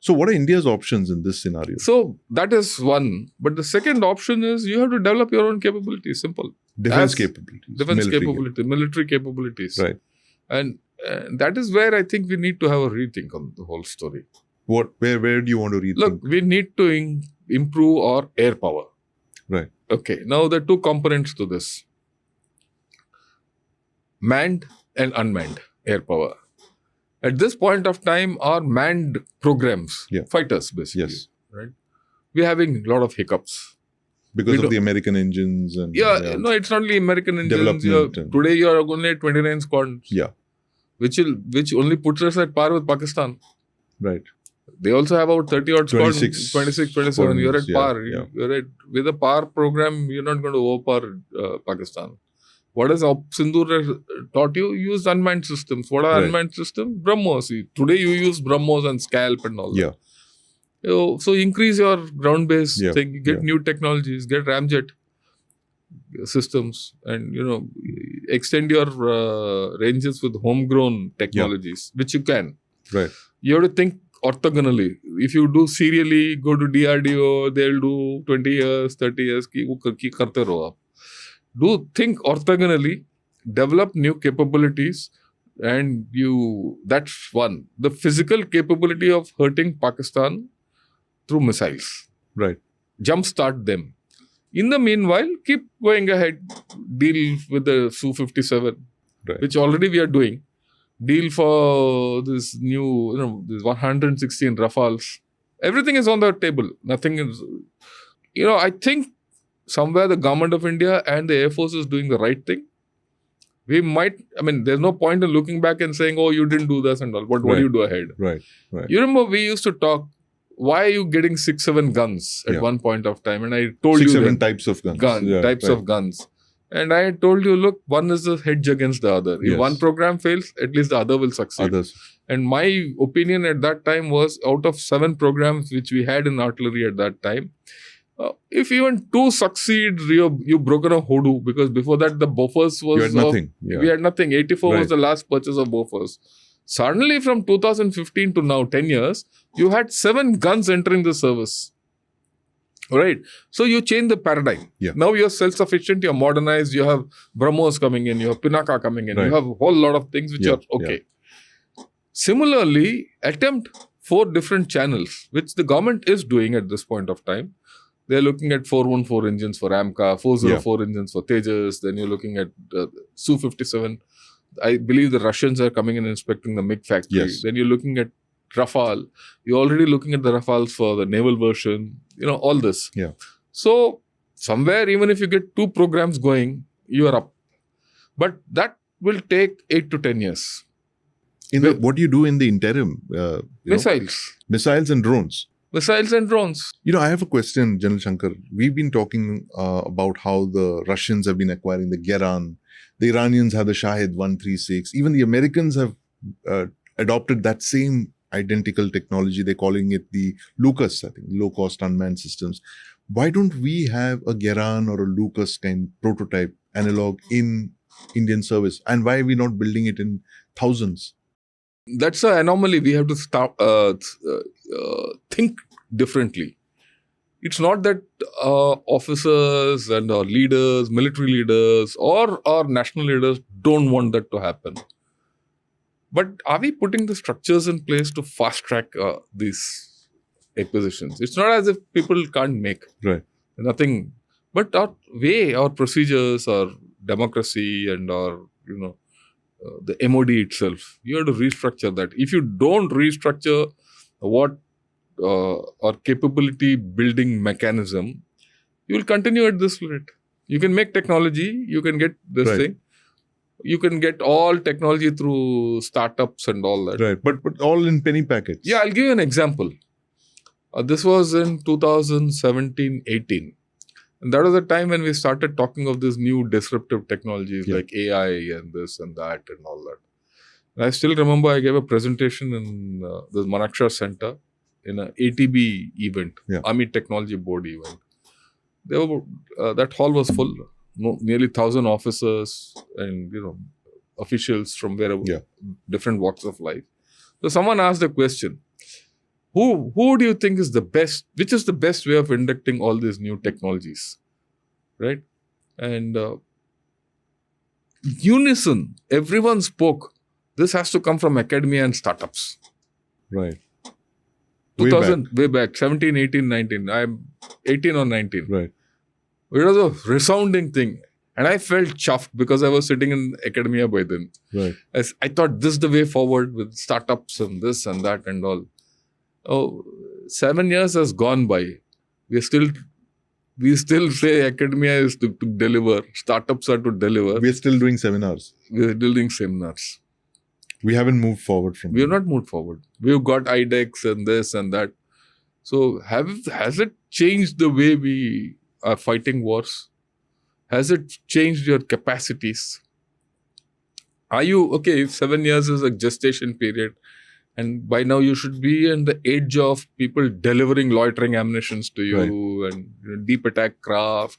So what are India's options in this scenario? So that is one. But the second option is you have to develop your own capabilities. Simple. Defense capabilities. Military capabilities. Right. And that is where I think we need to have a rethink on the whole story. Where do you want to rethink? Look, we need to improve our air power. Right. Okay. Now there are two components to this. Manned and unmanned air power. At this point of time, our manned programs, fighters basically, right? We're having a lot of hiccups. Because of the American engines and... No, it's not only American engines. Today you are only at 29 squadrons. Yeah. Which only puts us at par with Pakistan. Right. They also have about 30 odd squadrons. 26, 27. You're at par. Yeah. You're at, with a par program, you're not going to overpower Pakistan. What has Sindoor taught you? Use unmanned systems. What are unmanned systems? BrahMos. Today you use BrahMos and Scalp and all that. So increase your ground-based thing. Get new technologies. Get ramjet systems. And, extend your ranges with homegrown technologies, which you can. Right. You have to think orthogonally. If you do serially, go to DRDO, they'll do 20 years, 30 years. Karte raho aap. Do think orthogonally, develop new capabilities, and that's one. The physical capability of hurting Pakistan through missiles. Right. Jumpstart them. In the meanwhile, keep going ahead. Deal with the Su-57, which already we are doing. Deal for this new, this 116 Rafales. Everything is on the table. Nothing is, I think somewhere the government of India and the Air Force is doing the right thing. We might, there's no point in looking back and saying, oh, you didn't do this and all. But what do you do ahead? Right. You remember we used to talk, why are you getting 6-7 guns at one point of time? And I told you 6-7 types of guns. Of guns. And I told you, look, one is a hedge against the other. If one program fails, at least the other will succeed. And my opinion at that time was, out of 7 programs which we had in artillery at that time, if even 2 succeed, you've broken a hoodoo, because before that the Bofors was... You had nothing. We had nothing. 84 was the last purchase of Bofors. Suddenly from 2015 to now, 10 years, you had 7 guns entering the service. Right? So you change the paradigm. Now you're self-sufficient, you're modernized, you have BrahMos coming in, you have Pinaka coming in, you have a whole lot of things which are okay. Similarly, attempt 4 different channels, which the government is doing at this point of time. They're looking at 414 engines for AMCA, 404 engines for Tejas. Then you're looking at Su-57. I believe the Russians are coming in and inspecting the MiG factory. Then you're looking at Rafale. You're already looking at the Rafales for the naval version. All this. So somewhere, even if you get 2 programs going, you are up. But that will take 8 to 10 years. What do you do in the interim? Missiles. Missiles and drones. Missiles and drones. I have a question, General Shankar. We've been talking about how the Russians have been acquiring the Geran. The Iranians have the Shahid 136. Even the Americans have adopted that same identical technology. They're calling it the Lucas, I think, low-cost unmanned systems. Why don't we have a Geran or a Lucas kind prototype analog in Indian service? And why are we not building it in thousands? That's an anomaly. We have to start think differently. It's not that officers and our leaders, military leaders, or our national leaders don't want that to happen. But are we putting the structures in place to fast track these acquisitions? It's not as if people can't make. Nothing. But our way, our procedures, our democracy, and our, the MOD itself, you have to restructure that. If you don't restructure what our capability building mechanism, you will continue at this rate. You can make technology, you can get this thing. You can get all technology through startups and all that. But all in penny packets. I'll give you an example. This was in 2017-18. And that was the time when we started talking of these new disruptive technologies like AI and this and that and all that. And I still remember I gave a presentation in the Manaksha Center in an ATB event, Army Technology Board event. That hall was full. Nearly 1,000 officers and officials from wherever, different walks of life. So someone asked a question. who do you think is the best? Which is the best way of inducting all these new technologies, right? And unison, everyone spoke. This has to come from academia and startups. Right. 2000, way back, 17, 18, 19. I'm 18 or 19. Right. It was a resounding thing. And I felt chuffed because I was sitting in academia by then. Right. I thought this is the way forward with startups and this and that and all. Oh, 7 years has gone by. We still say academia is to deliver. Startups are to deliver. We are still doing seminars. We are doing seminars. We haven't moved forward from We have not moved forward. We've got IDEX and this and that. So has it changed the way we are fighting wars? Has it changed your capacities? Are you, okay, if 7 years is a gestation period, and by now you should be in the age of people delivering loitering ammunitions to you, and deep attack craft,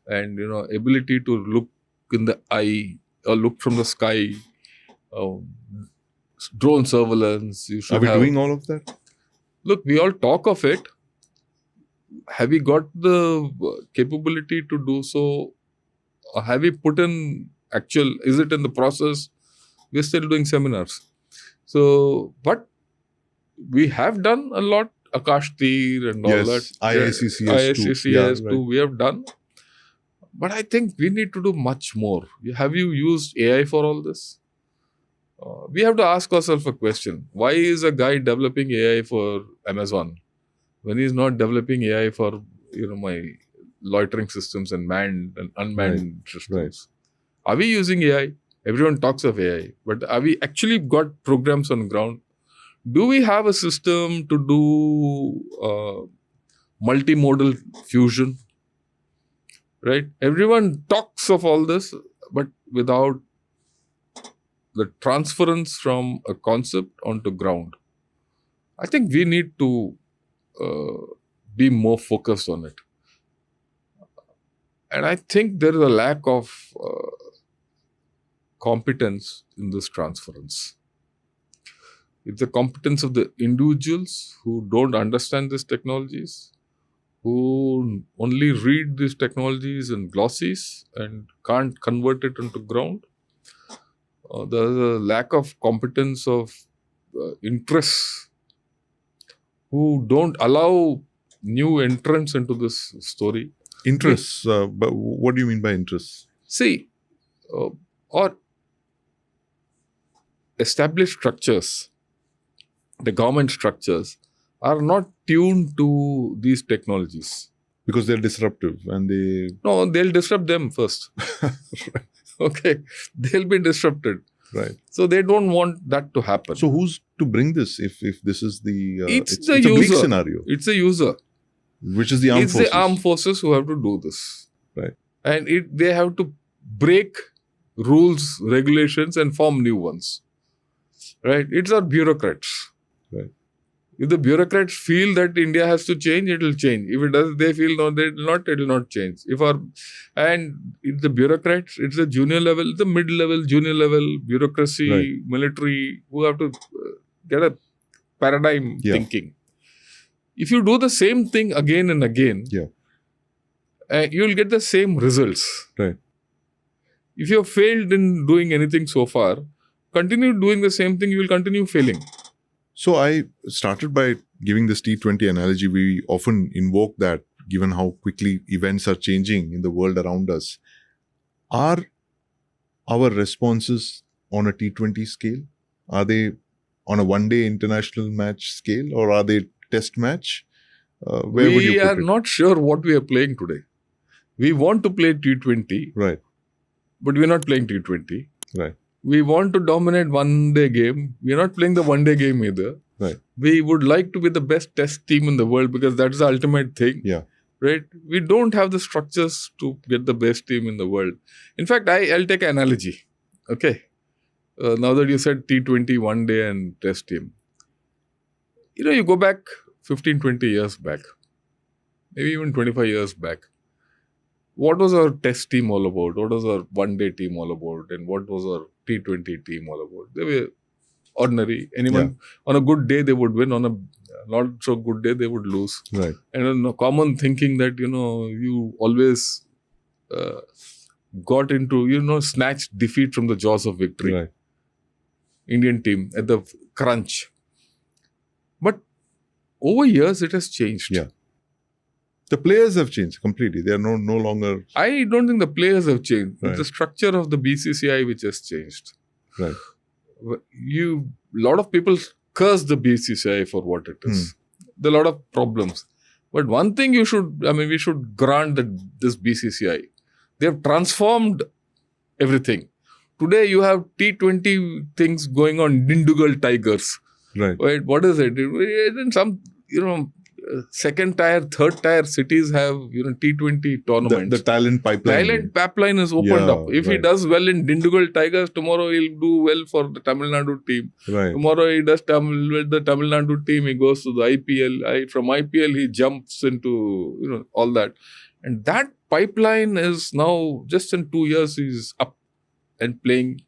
and ability to look in the eye or look from the sky, drone surveillance. You should Are we doing all of that? Look, we all talk of it. Have we got the capability to do so? Or have we put in is it in the process? We're still doing seminars. So, but we have done a lot. Akash Tir and all that. ISCCS too. We have done. But I think we need to do much more. Have you used AI for all this? We have to ask ourselves a question. Why is a guy developing AI for Amazon when he's not developing AI for my loitering systems and manned and unmanned systems? Right. Are we using AI? Everyone talks of AI, but are we actually got programs on ground? Do we have a system to do multimodal fusion? Right? Everyone talks of all this, but without the transference from a concept onto ground. I think we need to be more focused on it. And I think there is a lack of competence in this transference. It's the competence of the individuals who don't understand these technologies, who only read these technologies in glossies and can't convert it into ground. There's a lack of competence of interests who don't allow new entrants into this story. Interests? But what do you mean by interests? See, or established structures, the government structures, are not tuned to these technologies. Because they're disruptive and they... No, they'll disrupt them first. Right. Okay, they'll be disrupted. Right. So they don't want that to happen. So who's to bring this if this is the... it's a user. bleak scenario. It's a user. Which is the armed forces. It's the armed forces who have to do this. Right. And they have to break rules, regulations and form new ones. Right. It's our bureaucrats. Right. If the bureaucrats feel that India has to change, it will change. If it does, they feel no, it will not change. And it's the bureaucrats, it's the junior level, the mid-level, junior level, bureaucracy, military, who have to get a paradigm thinking. If you do the same thing again and again, you will get the same results. Right. If you have failed in doing anything so far, continue doing the same thing, you will continue failing. So I started by giving this T20 analogy. We often invoke that, given how quickly events are changing in the world around us. Are our responses on a T20 scale? Are they on a one-day international match scale, or are they test match? Where would you put it? We are not sure what we are playing today. We want to play T20, right? But we are not playing T20. Right. We want to dominate one-day game. We are not playing the one-day game either. Right. We would like to be the best test team in the world because that's the ultimate thing. Yeah. Right? We don't have the structures to get the best team in the world. In fact, I'll take an analogy. Okay. Now that you said T20, one day and test team. You go back 15, 20 years back. Maybe even 25 years back. What was our test team all about? What was our one-day team all about? And what was our T20 team all about? They were ordinary. Anyone on a good day, they would win. On a not so good day, they would lose. Right. And a common thinking that, you always got into, snatched defeat from the jaws of victory. Right. Indian team at the crunch. But over years, it has changed. Yeah. The players have changed completely. They are no longer... I don't think the players have changed. Right. It's the structure of the BCCI which has changed. Right. A lot of people curse the BCCI for what it is. There are a lot of problems. But one thing we should grant this BCCI. They have transformed everything. Today you have T20 things going on, Dindugal Tigers. Right. Wait, what is it? In some, second tier, third tier cities have, T20 tournaments. The talent pipeline. Talent pipeline is opened up. If he does well in Dindugal Tigers, tomorrow he'll do well for the Tamil Nadu team. Right. Tomorrow he does with the Tamil Nadu team, he goes to the IPL. From IPL, he jumps into, all that. And that pipeline is now, just in 2 years, he's up and playing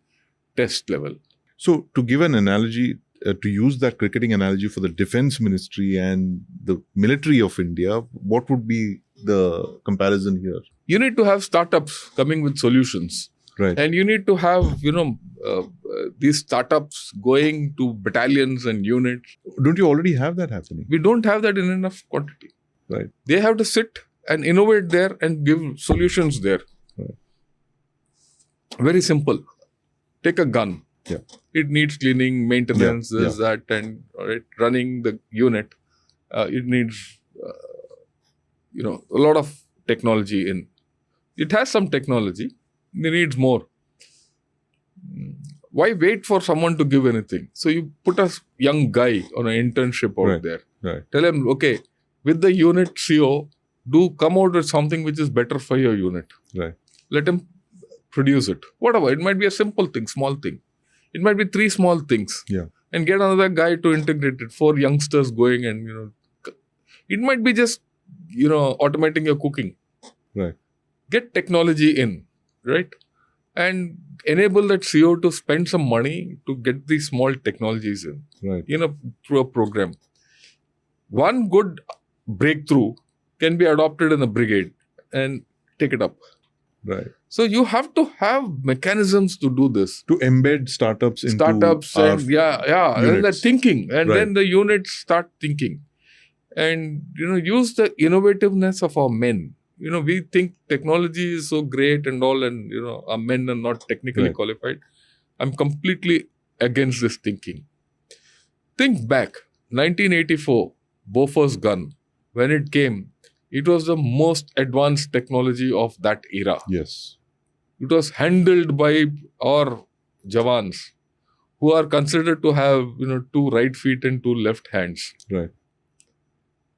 test level. So, to give an analogy, to use that cricketing analogy for the defense ministry and the military of India, what would be the comparison here? You need to have startups coming with solutions. Right. And you need to have, these startups going to battalions and units. Don't you already have that happening? We don't have that in enough quantity. Right. They have to sit and innovate there and give solutions there. Right. Very simple. Take a gun. Yeah. It needs cleaning, maintenance, that, and running the unit. It needs, a lot of technology in. It has some technology. It needs more. Why wait for someone to give anything? So you put a young guy on an internship out there. Right. Tell him, okay, with the unit CO, come out with something which is better for your unit. Right. Let him produce it. Whatever. It might be a simple thing, small thing. It might be 3 small things. Yeah. And get another guy to integrate it. 4 youngsters going and, it might be just, automating your cooking. Right. Get technology in, right? And enable that CEO to spend some money to get these small technologies in. Right. Through a program. One good breakthrough can be adopted in a brigade and take it up. Right. So you have to have mechanisms to do this. To embed startups into and then the thinking. And then the units start thinking. And, use the innovativeness of our men. We think technology is so great and all, and, our men are not technically qualified. I'm completely against this thinking. Think back, 1984, Bofors gun. When it came, it was the most advanced technology of that era. Yes. It was handled by our Jawans, who are considered to have, 2 right feet and 2 left hands. Right.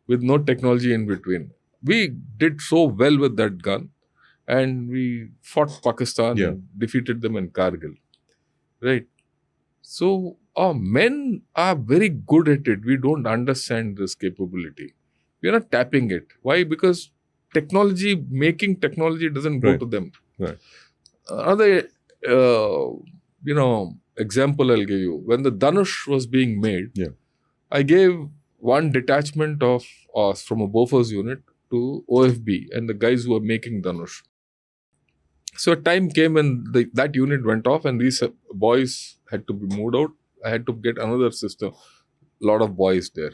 With no technology in between. We did so well with that gun, and we fought Pakistan and defeated them in Kargil. Right. So our men are very good at it. We don't understand this capability. We are not tapping it. Why? Because making technology doesn't go to them. Right. Another, example I'll give you. When the Dhanush was being made, I gave one detachment of us from a Bofors unit to OFB and the guys who were making Dhanush. So a time came when that unit went off and these boys had to be moved out. I had to get another system. A lot of boys there.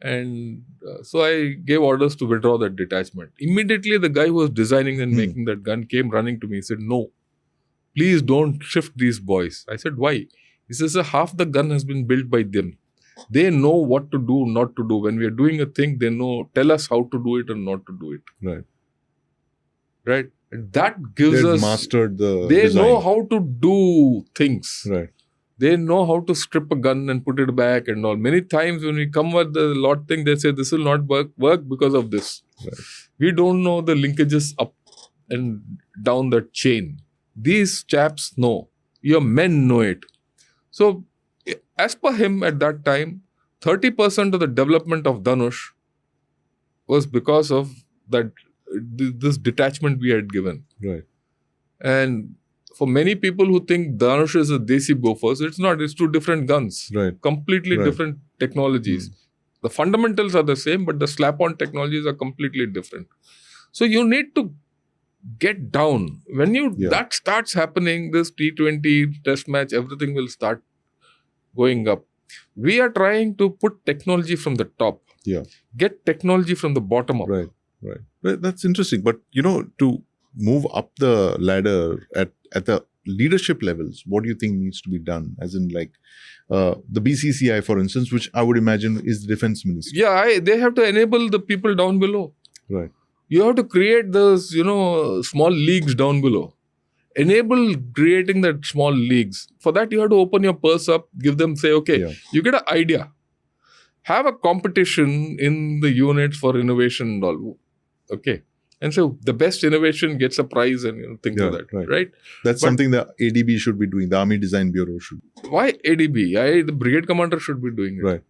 And so I gave orders to withdraw that detachment. Immediately the guy who was designing and making that gun came running to me. He said, no, please don't shift these boys. I said, why? He says, half the gun has been built by them. They know what to do, not to do. When we are doing a thing, they tell us how to do it and not to do it. Right. Right. And that gives us... mastered the They design. know how to do things. Right. They know how to strip a gun and put it back and all. Many times when we come with the lot thing, they say this will not work because of this. Right. We don't know the linkages up and down that chain. These chaps know. Your men know it. So, as per him at that time, 30% of the development of Dhanush was because of this detachment we had given. Right. And for many people who think Dhanush is a Desi Bofors, it's not. It's 2 different guns. Right. Completely different technologies. The fundamentals are the same, but the slap-on technologies are completely different. So you need to get down. When that starts happening, this T20 test match, everything will start going up. We are trying to put technology from the top. Get technology from the bottom up. Right. That's interesting. But, to move up the ladder at the leadership levels, what do you think needs to be done? As in, like, the BCCI, for instance, which I would imagine is the defense ministry. They have to enable the people down below. Right. You have to create those, small leagues down below. Enable creating that small leagues. For that, you have to open your purse up, give them, say, okay, you get an idea. Have a competition in the units for innovation and all. Okay. And so the best innovation gets a prize and things like that. Right? That's something the ADB should be doing. The Army Design Bureau should. Why ADB? The brigade commander should be doing it. Right.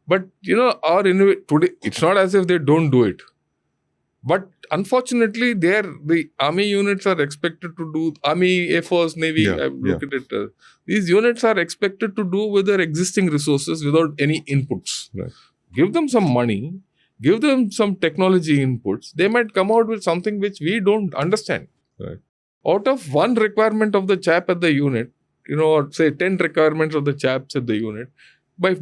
But, our today, it's not as if they don't do it. But unfortunately, the army units are expected to do, Army, Air Force, Navy, look at it. These units are expected to do with their existing resources without any inputs. Right. Give them some money, give them some technology inputs. They might come out with something which we don't understand. Right. Out of one requirement of the chap at the unit, or say 10 requirements of the chaps at the unit, by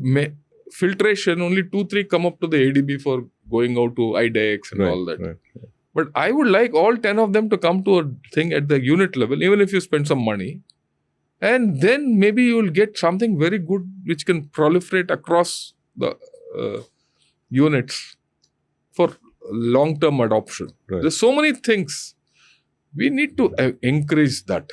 filtration, only 2-3 come up to the ADB for going out to IDEX and all that. Right. But I would like all 10 of them to come to a thing at the unit level, even if you spend some money. And then maybe you will get something very good which can proliferate across the units for long-term adoption. Right. There's so many things. We need to encourage that.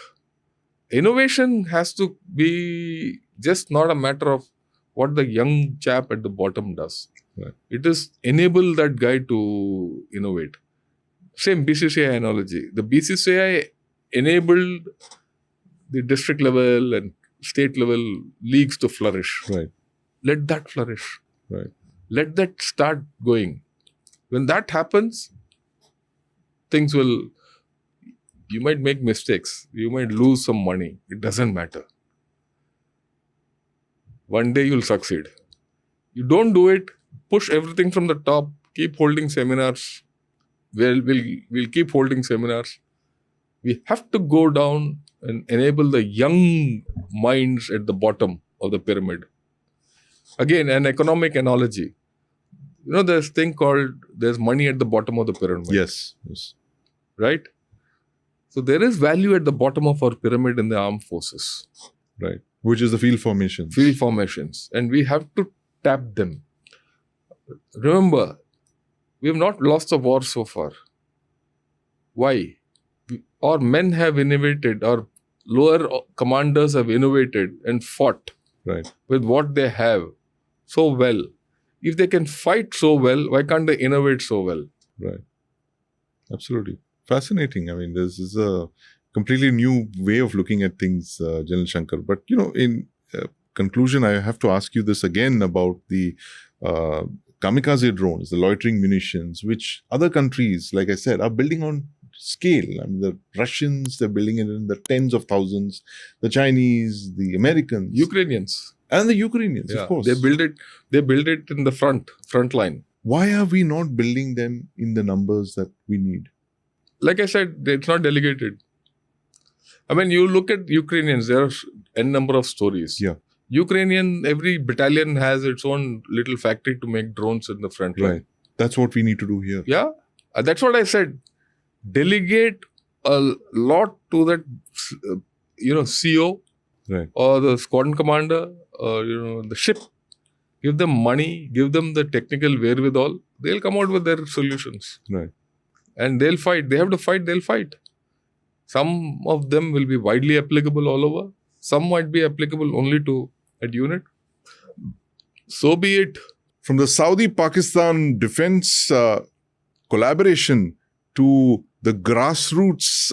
Innovation has to be just not a matter of what the young chap at the bottom does. Right. It is enable that guy to innovate. Same BCCI analogy. The BCCI enabled the district level and state level leagues to flourish. Right. Let that flourish. Right. Let that start going. When that happens, things will, you might make mistakes. You might lose some money. It doesn't matter. One day you'll succeed. You don't do it, push everything from the top, keep holding seminars. We'll keep holding seminars. We have to go down and enable the young minds at the bottom of the pyramid. Again, an economic analogy. There's a thing called, there's money at the bottom of the pyramid. Yes. Right? So there is value at the bottom of our pyramid in the armed forces. Right. Which is the field formations. Field formations. And we have to tap them. Remember, we have not lost a war so far. Why? Our men have innovated, our lower commanders have innovated and fought with what they have so well. If they can fight so well, why can't they innovate so well? Right. Absolutely. Fascinating. I mean, this is a completely new way of looking at things, General Shankar. But, in conclusion, I have to ask you this again about the kamikaze drones, the loitering munitions, which other countries, like I said, are building on scale. I mean, the Russians, they're building it in the tens of thousands. The Chinese, the Americans. Ukrainians. And the Ukrainians, of course. They build it in the front line. Why are we not building them in the numbers that we need? Like I said, it's not delegated. I mean, you look at Ukrainians, there are n number of stories. Yeah. Every battalion has its own little factory to make drones in the front line. Right. That's what we need to do here. Yeah. That's what I said. Delegate a lot to that, CO or the squadron commander or, the ship. Give them money, give them the technical wherewithal. They'll come out with their solutions. Right. And they'll fight. They have to fight, they'll fight. Some of them will be widely applicable all over. Some might be applicable only to that unit. So be it. From the Saudi-Pakistan defense collaboration to the grassroots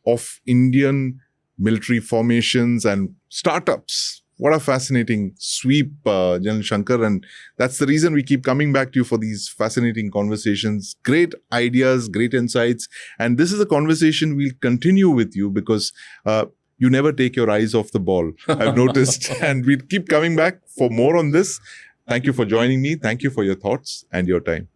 of Indian military formations and startups. What a fascinating sweep, General Shankar. And that's the reason we keep coming back to you for these fascinating conversations. Great ideas, great insights. And this is a conversation we'll continue with you because you never take your eyes off the ball, I've noticed. And we'll keep coming back for more on this. Thank you for joining me. Thank you for your thoughts and your time.